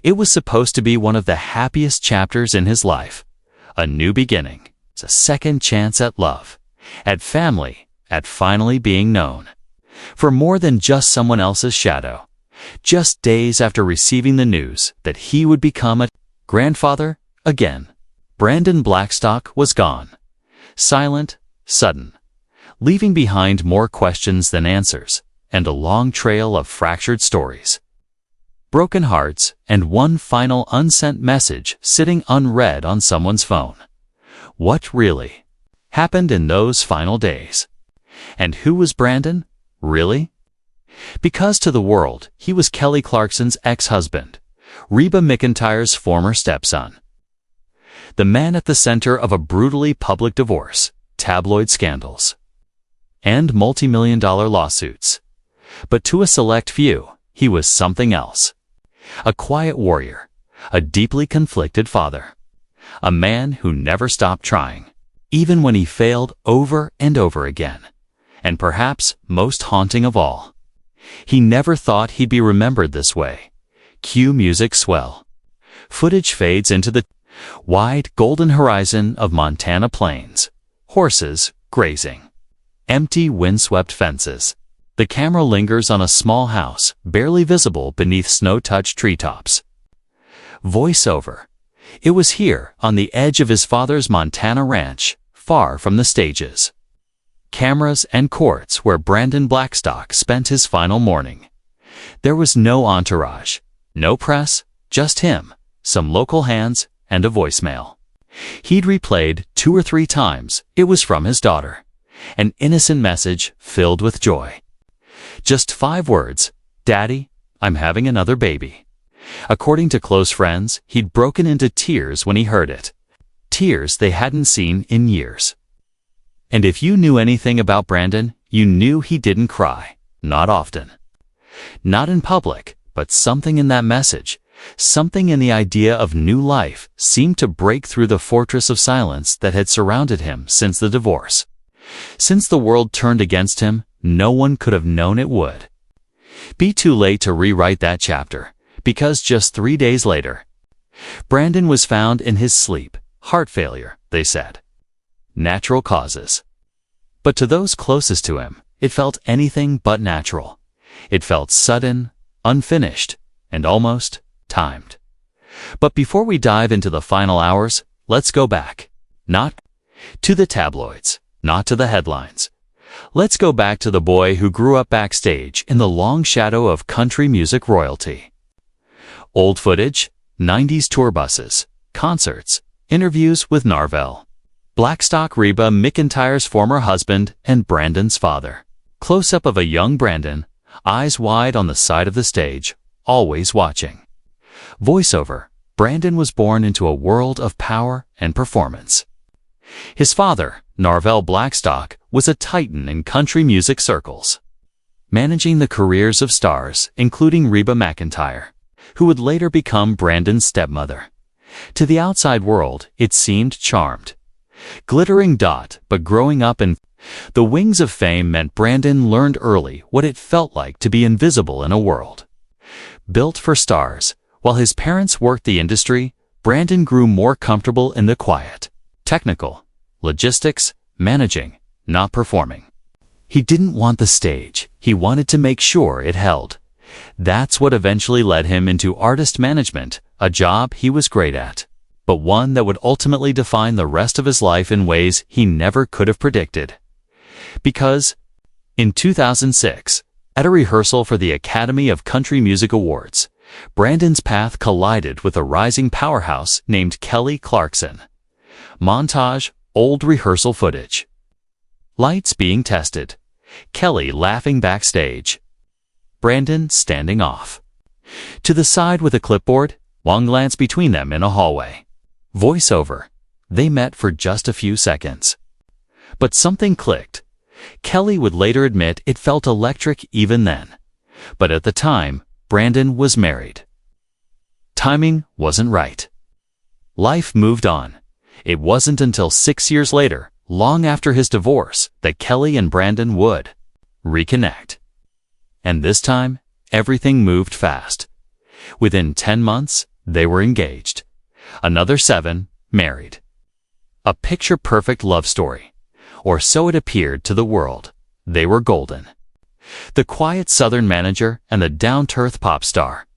It was supposed to be one of the happiest chapters in his life. A new beginning, a second chance at love, at family, at finally being known. For more than just someone else's shadow. Just days after receiving the news that he would become a grandfather again, Brandon Blackstock was gone. Silent, sudden, leaving behind more questions than answers, and a long trail of fractured stories. Broken hearts, and one final unsent message sitting unread on someone's phone. What really happened in those final days? And who was Brandon, really? Because to the world, he was Kelly Clarkson's ex-husband, Reba McEntire's former stepson. The man at the center of a brutally public divorce, tabloid scandals, and multi-million-dollar lawsuits. But to a select few, he was something else. A quiet warrior, a deeply conflicted father, a man who never stopped trying, even when he failed over and over again. And perhaps most haunting of all, he never thought he'd be remembered this way. Cue music swell. Footage fades into the wide golden horizon of Montana plains. Horses grazing. Empty windswept fences. The camera lingers on a small house, barely visible beneath snow-touched treetops. Voiceover. It was here, on the edge of his father's Montana ranch, far from the stages, cameras, and courts where Brandon Blackstock spent his final morning. There was no entourage, no press, just him, some local hands, and a voicemail. He'd replayed 2 or 3 times. It was from his daughter. An innocent message filled with joy. Just 5 words, "Daddy, I'm having another baby." According to close friends, he'd broken into tears when he heard it. Tears they hadn't seen in years. And if you knew anything about Brandon, you knew he didn't cry. Not often. Not in public, but something in that message, something in the idea of new life, seemed to break through the fortress of silence that had surrounded him since the divorce. Since the world turned against him, no one could have known it would be too late to rewrite that chapter, because just 3 days later, Brandon was found in his sleep. Heart failure, they said. Natural causes. But to those closest to him, it felt anything but natural. It felt sudden, unfinished, and almost timed. But before we dive into the final hours, let's go back. Not to the tabloids, not to the headlines. Let's go back to the boy who grew up backstage in the long shadow of country music royalty. Old footage, 90s tour buses, concerts, interviews with Narvel, Blackstock, Reba McEntire's former husband and Brandon's father. Close-up of a young Brandon, eyes wide on the side of the stage, always watching. Voiceover. Brandon was born into a world of power and performance. His father, Narvel Blackstock, was a titan in country music circles, managing the careers of stars, including Reba McEntire, who would later become Brandon's stepmother. To the outside world, it seemed charmed. Glittering dot, but growing up in the wings of fame meant Brandon learned early what it felt like to be invisible in a world built for stars. While his parents worked the industry, Brandon grew more comfortable in the quiet, technical, logistics, managing, not performing. He didn't want the stage. He wanted to make sure it held. That's what eventually led him into artist management, a job he was great at, but one that would ultimately define the rest of his life in ways he never could have predicted. Because in 2006, at a rehearsal for the Academy of Country Music Awards, Brandon's path collided with a rising powerhouse named Kelly Clarkson. Montage, old rehearsal footage. Lights being tested. Kelly laughing backstage. Brandon standing off. To the side with a clipboard, one glance between them in a hallway. Voiceover. They met for just a few seconds. But something clicked. Kelly would later admit it felt electric even then. But at the time, Brandon was married. Timing wasn't right. Life moved on. It wasn't until 6 years later, long after his divorce, that Kelly and Brandon would reconnect. And this time, everything moved fast. Within 10 months, they were engaged. Another 7, married. A picture-perfect love story. Or so it appeared to the world. They were golden. The quiet Southern manager and the down-to-earth pop star.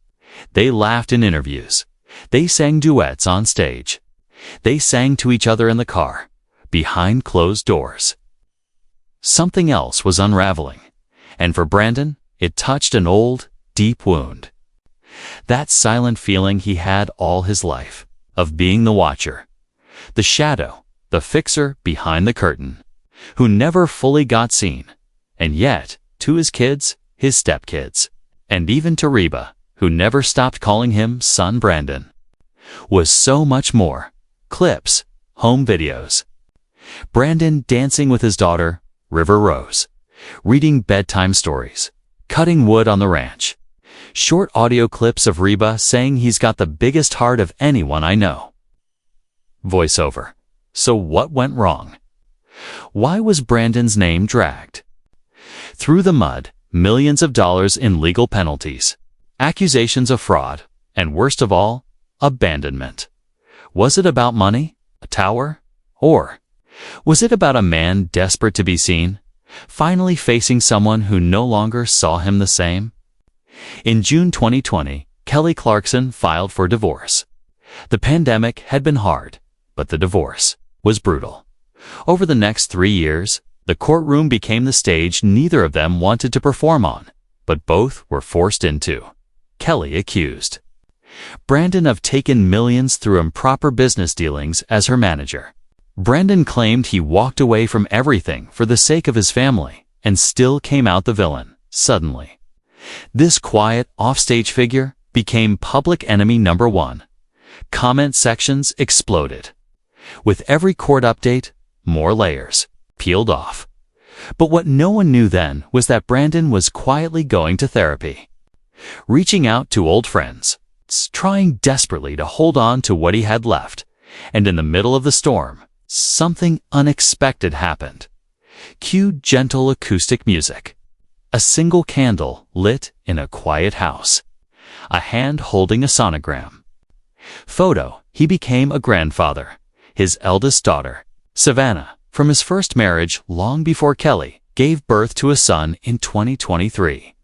They laughed in interviews. They sang duets on stage. They sang to each other in the car, behind closed doors. Something else was unraveling, and for Brandon, it touched an old, deep wound. That silent feeling he had all his life, of being the watcher, the shadow, the fixer behind the curtain, who never fully got seen, and yet, to his kids, his stepkids, and even to Reba, who never stopped calling him Son Brandon, was so much more. Clips, home videos. Brandon dancing with his daughter, River Rose, reading bedtime stories, cutting wood on the ranch. Short audio clips of Reba saying he's got the biggest heart of anyone I know. Voiceover. So what went wrong? Why was Brandon's name dragged through the mud? Millions of dollars in legal penalties, accusations of fraud, and worst of all, abandonment. Was it about money, a tower, or was it about a man desperate to be seen, finally facing someone who no longer saw him the same? In June 2020, Kelly Clarkson filed for divorce. The pandemic had been hard, but the divorce was brutal. Over the next 3 years, the courtroom became the stage neither of them wanted to perform on, but both were forced into. Kelly accused Brandon of taking millions through improper business dealings as her manager. Brandon claimed he walked away from everything for the sake of his family and still came out the villain, suddenly. This quiet, offstage figure became public enemy number 1. Comment sections exploded. With every court update, more layers peeled off. But what no one knew then was that Brandon was quietly going to therapy, reaching out to old friends, trying desperately to hold on to what he had left. And in the middle of the storm, something unexpected happened. Cue gentle acoustic music. A single candle lit in a quiet house. A hand holding a sonogram. Photo. He became a grandfather. His eldest daughter, Savannah, from his first marriage long before Kelly, gave birth to a son in 2023.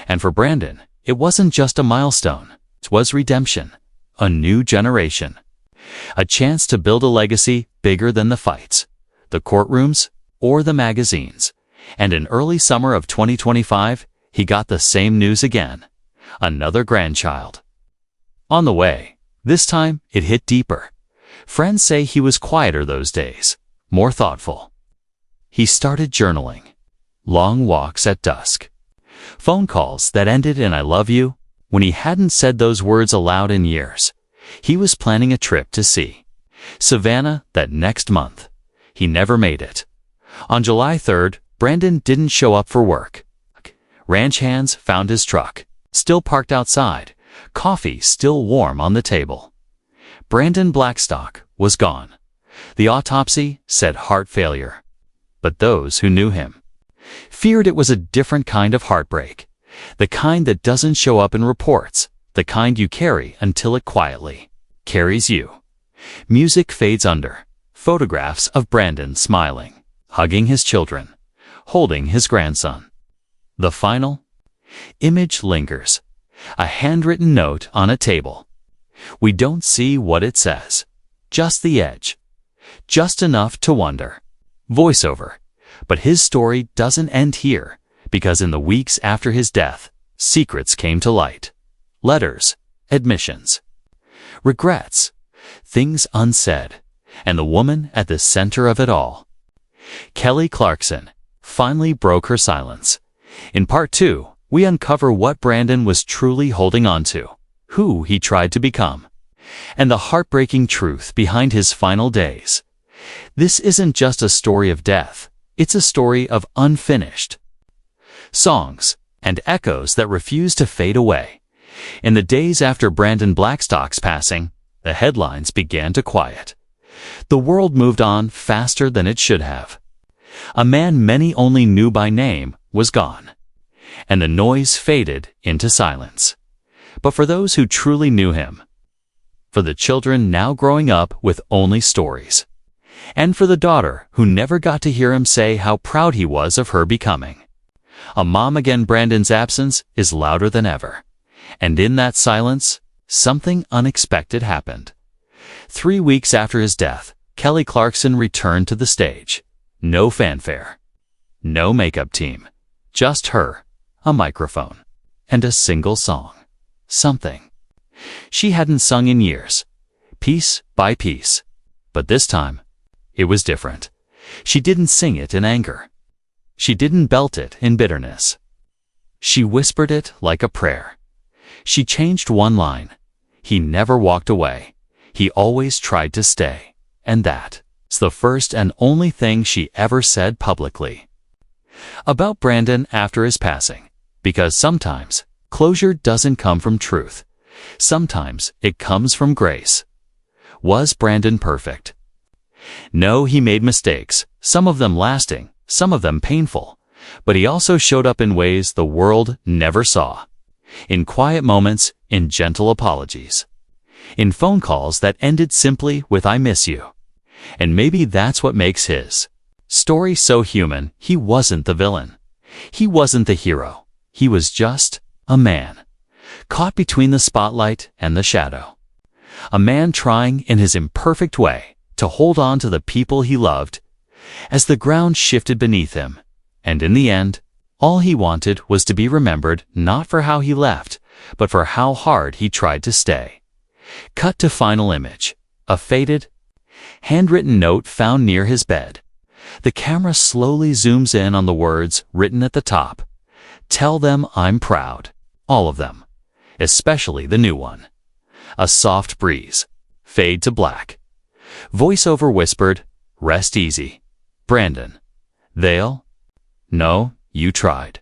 And for Brandon, it wasn't just a milestone. It was redemption. A new generation. A chance to build a legacy bigger than the fights, the courtrooms, or the magazines. And in early summer of 2025, he got the same news again. Another grandchild. On the way. This time, it hit deeper. Friends say he was quieter those days, more thoughtful. He started journaling. Long walks at dusk. Phone calls that ended in I love you. When he hadn't said those words aloud in years. He was planning a trip to see Savannah that next month. He never made it. On July 3rd, Brandon didn't show up for work. Ranch hands found his truck, still parked outside, coffee still warm on the table. Brandon Blackstock was gone. The autopsy said heart failure. But those who knew him feared it was a different kind of heartbreak. The kind that doesn't show up in reports. The kind you carry until it quietly carries you. Music fades under. Photographs of Brandon smiling, hugging his children, holding his grandson. The final image lingers. A handwritten note on a table. We don't see what it says. Just the edge. Just enough to wonder. Voiceover. But his story doesn't end here, because in the weeks after his death, secrets came to light. Letters, admissions, regrets, things unsaid, and the woman at the center of it all. Kelly Clarkson finally broke her silence. In part 2, we uncover what Brandon was truly holding on to, who he tried to become, and the heartbreaking truth behind his final days. This isn't just a story of death, it's a story of unfinished songs and echoes that refuse to fade away. In the days after Brandon Blackstock's passing, the headlines began to quiet. The world moved on faster than it should have. A man many only knew by name was gone, and the noise faded into silence. But for those who truly knew him, for the children now growing up with only stories, and for the daughter who never got to hear him say how proud he was of her becoming. A mom again. Brandon's absence is louder than ever, and in that silence, something unexpected happened. 3 weeks after his death, Kelly Clarkson returned to the stage. No fanfare, no makeup team, just her, a microphone, and a single song. Something she hadn't sung in years, piece by piece. But this time, it was different. She didn't sing it in anger. She didn't belt it in bitterness. She whispered it like a prayer. She changed one line. He never walked away. He always tried to stay. And that's the first and only thing she ever said publicly about Brandon after his passing. Because sometimes closure doesn't come from truth. Sometimes it comes from grace. Was Brandon perfect? No, he made mistakes, some of them lasting, some of them painful. But he also showed up in ways the world never saw. In quiet moments, in gentle apologies. In phone calls that ended simply with "I miss you." And maybe that's what makes his story so human. He wasn't the villain. He wasn't the hero. He was just a man, caught between the spotlight and the shadow. A man trying, in his imperfect way, to hold on to the people he loved as the ground shifted beneath him. And in the end, all he wanted was to be remembered not for how he left, but for how hard he tried to stay. Cut to final image. A faded, handwritten note found near his bed. The camera slowly zooms in on the words written at the top. "Tell them I'm proud." All of them. Especially the new one. A soft breeze. Fade to black. Voiceover whispered, "Rest easy, Brandon. They'll know you tried."